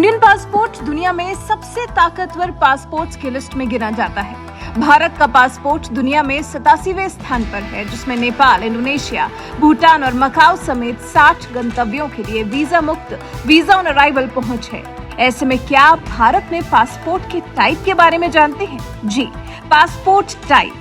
Indian passport दुनिया में सबसे ताकतवर पासपोर्ट्स की लिस्ट में गिना जाता है। भारत का पासपोर्ट दुनिया में 87वें स्थान पर है, जिसमें नेपाल, इंडोनेशिया, भूटान और मकाओ समेत 60 गंतव्यों के लिए वीजा मुक्त वीजा ऑन अराइवल पहुंच है। ऐसे में क्या आप भारत में पासपोर्ट के टाइप के बारे में जानते हैं? जी, पासपोर्ट टाइप।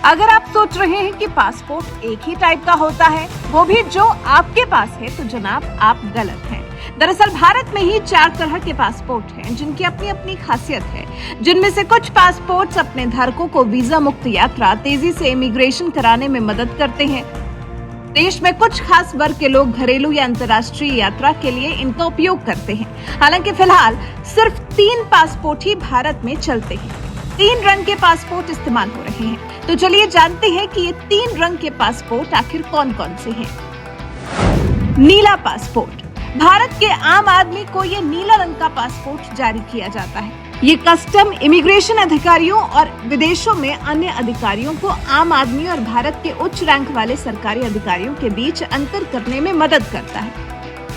अगर आप सोच रहे हैं कि पासपोर्ट एक ही टाइप का होता है, वो भी जो आपके पास है, तो जनाब आप गलत हैं। दरअसल भारत में ही 4 तरह के पासपोर्ट हैं, जिनकी अपनी अपनी खासियत है। जिनमें से कुछ पासपोर्ट्स अपने धारकों को वीजा मुक्त यात्रा तेजी से इमिग्रेशन कराने में मदद करते हैं। देश में कुछ खास वर्ग के लोग घरेलू या अंतर्राष्ट्रीय यात्रा के लिए इनका उपयोग करते हैं। हालांकि फिलहाल सिर्फ 3 पासपोर्ट ही भारत में चलते हैं। 3 रंग के पासपोर्ट इस्तेमाल हो रहे हैं। तो चलिए जानते हैं कि ये 3 रंग के पासपोर्ट आखिर कौन कौन से हैं। नीला पासपोर्ट। भारत के आम आदमी को ये नीला रंग का पासपोर्ट जारी किया जाता है। ये कस्टम, इमिग्रेशन अधिकारियों और विदेशों में अन्य अधिकारियों को आम आदमी और भारत के उच्च रैंक वाले सरकारी अधिकारियों के बीच अंतर करने में मदद करता है।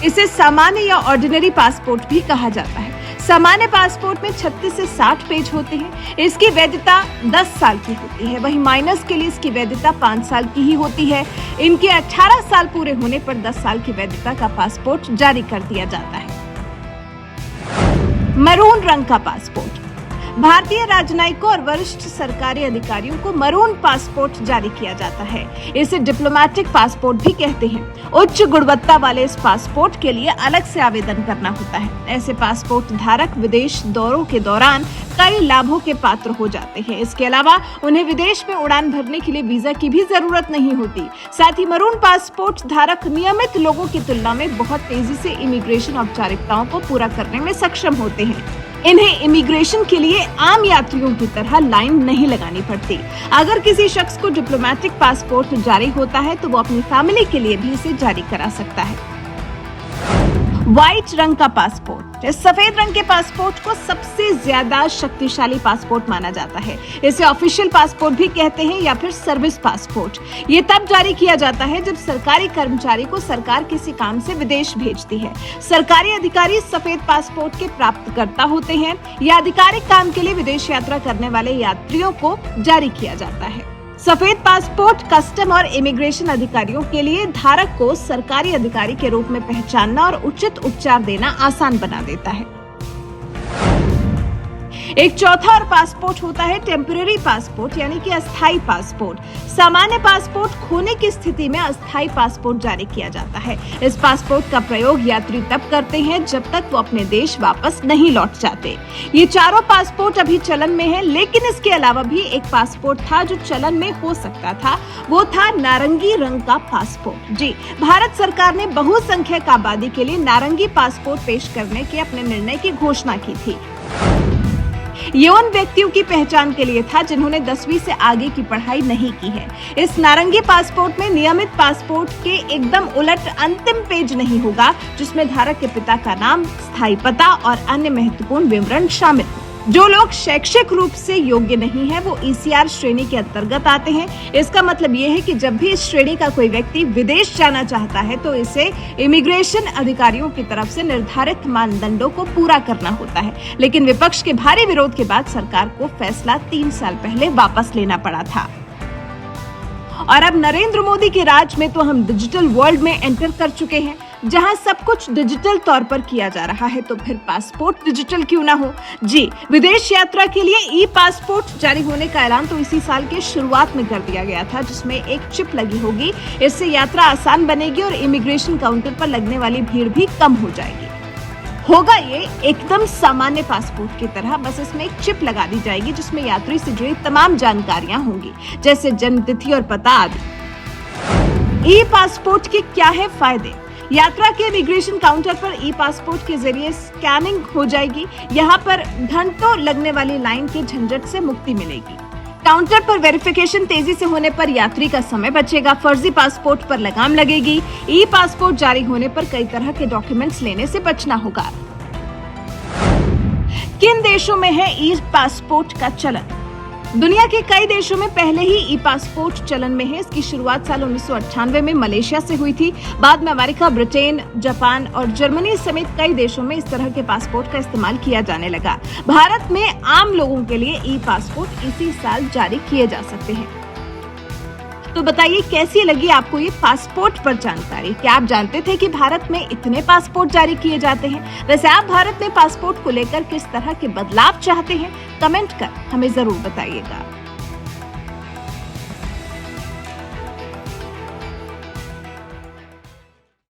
इसे सामान्य या ऑर्डिनरी पासपोर्ट भी कहा जाता है। सामान्य पासपोर्ट में 36 से 60 पेज होते हैं। इसकी वैधता 10 साल की होती है। वहीं माइनर्स के लिए इसकी वैधता 5 साल की ही होती है। इनके 18 साल पूरे होने पर 10 साल की वैधता का पासपोर्ट जारी कर दिया जाता है। मैरून रंग का पासपोर्ट। भारतीय राजनयिकों और वरिष्ठ सरकारी अधिकारियों को मैरून पासपोर्ट जारी किया जाता है। इसे डिप्लोमेटिक पासपोर्ट भी कहते हैं। उच्च गुणवत्ता वाले इस पासपोर्ट के लिए अलग से आवेदन करना होता है। ऐसे पासपोर्ट धारक विदेश दौरों के दौरान कई लाभों के पात्र हो जाते हैं। इसके अलावा उन्हें विदेश में उड़ान भरने के लिए वीजा की भी जरूरत नहीं होती। साथ ही मैरून पासपोर्ट धारक नियमित लोगों की तुलना में बहुत तेजी से इमिग्रेशन औपचारिकताओं को पूरा करने में सक्षम होते हैं। इन्हें इमिग्रेशन के लिए आम यात्रियों की तरह लाइन नहीं लगानी पड़ती। अगर किसी शख्स को डिप्लोमेटिक पासपोर्ट जारी होता है, तो वो अपनी फैमिली के लिए भी इसे जारी करा सकता है। व्हाइट रंग का पासपोर्ट। इस सफेद रंग के पासपोर्ट को सबसे ज्यादा शक्तिशाली पासपोर्ट माना जाता है। इसे ऑफिशियल पासपोर्ट भी कहते हैं या फिर सर्विस पासपोर्ट। ये तब जारी किया जाता है जब सरकारी कर्मचारी को सरकार किसी काम से विदेश भेजती है। सरकारी अधिकारी सफेद पासपोर्ट के प्राप्तकर्ता होते हैं। यह आधिकारिक काम के लिए विदेश यात्रा करने वाले यात्रियों को जारी किया जाता है। सफेद पासपोर्ट कस्टम और इमिग्रेशन अधिकारियों के लिए धारक को सरकारी अधिकारी के रूप में पहचानना और उचित उपचार देना आसान बना देता है। एक चौथा और पासपोर्ट होता है टेम्पररी पासपोर्ट, यानी कि अस्थायी पासपोर्ट। सामान्य पासपोर्ट खोने की स्थिति में अस्थायी पासपोर्ट जारी किया जाता है। इस पासपोर्ट का प्रयोग यात्री तब करते हैं जब तक वो अपने देश वापस नहीं लौट जाते। ये चारों पासपोर्ट अभी चलन में है, लेकिन इसके अलावा भी एक पासपोर्ट था जो चलन में हो सकता था। वो था नारंगी रंग का पासपोर्ट। जी, भारत सरकार ने बहुसंख्यक आबादी के लिए नारंगी पासपोर्ट पेश करने के अपने निर्णय की घोषणा की थी। ये उन व्यक्तियों की पहचान के लिए था जिन्होंने 10वीं से आगे की पढ़ाई नहीं की है। इस नारंगी पासपोर्ट में नियमित पासपोर्ट के एकदम उलट अंतिम पेज नहीं होगा, जिसमें धारक के पिता का नाम, स्थायी पता और अन्य महत्वपूर्ण विवरण शामिल हो। जो लोग शैक्षिक रूप से योग्य नहीं है, वो ECR श्रेणी के अंतर्गत आते हैं। इसका मतलब ये है कि जब भी इस श्रेणी का कोई व्यक्ति विदेश जाना चाहता है, तो इसे इमिग्रेशन अधिकारियों की तरफ से निर्धारित मानदंडों को पूरा करना होता है। लेकिन विपक्ष के भारी विरोध के बाद सरकार को फैसला 3 साल पहले वापस लेना पड़ा था। और अब नरेंद्र मोदी के राज में तो हम डिजिटल वर्ल्ड में एंटर कर चुके हैं, जहां सब कुछ डिजिटल तौर पर किया जा रहा है। तो फिर पासपोर्ट डिजिटल क्यों ना हो? जी, विदेश यात्रा के लिए ई-पासपोर्ट जारी होने का ऐलान तो इसी साल के शुरुआत में कर दिया गया था, जिसमें एक चिप लगी होगी। इससे यात्रा आसान बनेगी और इमिग्रेशन काउंटर पर लगने वाली भीड़ भी कम हो जाएगी। होगा ये एकदम सामान्य पासपोर्ट की तरह, बस इसमें एक चिप लगा दी जाएगी जिसमें यात्री से जुड़ी तमाम जानकारियां होंगी, जैसे जन्म तिथि और पता आदि। ई पासपोर्ट के क्या है फायदे? यात्रा के इमिग्रेशन काउंटर पर ई पासपोर्ट के जरिए स्कैनिंग हो जाएगी। यहाँ पर घंटों लगने वाली लाइन के झंझट से मुक्ति मिलेगी। काउंटर पर वेरिफिकेशन तेजी से होने पर यात्री का समय बचेगा। फर्जी पासपोर्ट पर लगाम लगेगी। ई पासपोर्ट जारी होने पर कई तरह के डॉक्यूमेंट्स लेने से बचना होगा। किन देशों में है ई पासपोर्ट का चलन? दुनिया के कई देशों में पहले ही ई पासपोर्ट चलन में है। इसकी शुरुआत साल 1998 में मलेशिया से हुई थी। बाद में अमेरिका, ब्रिटेन, जापान और जर्मनी समेत कई देशों में इस तरह के पासपोर्ट का इस्तेमाल किया जाने लगा। भारत में आम लोगों के लिए ई पासपोर्ट इसी साल जारी किए जा सकते हैं। तो बताइए कैसी लगी आपको ये पासपोर्ट पर जानकारी? क्या आप जानते थे कि भारत में इतने पासपोर्ट जारी किए जाते हैं? वैसे आप भारत में पासपोर्ट को लेकर किस तरह के बदलाव चाहते हैं? कमेंट कर हमें जरूर बताइएगा।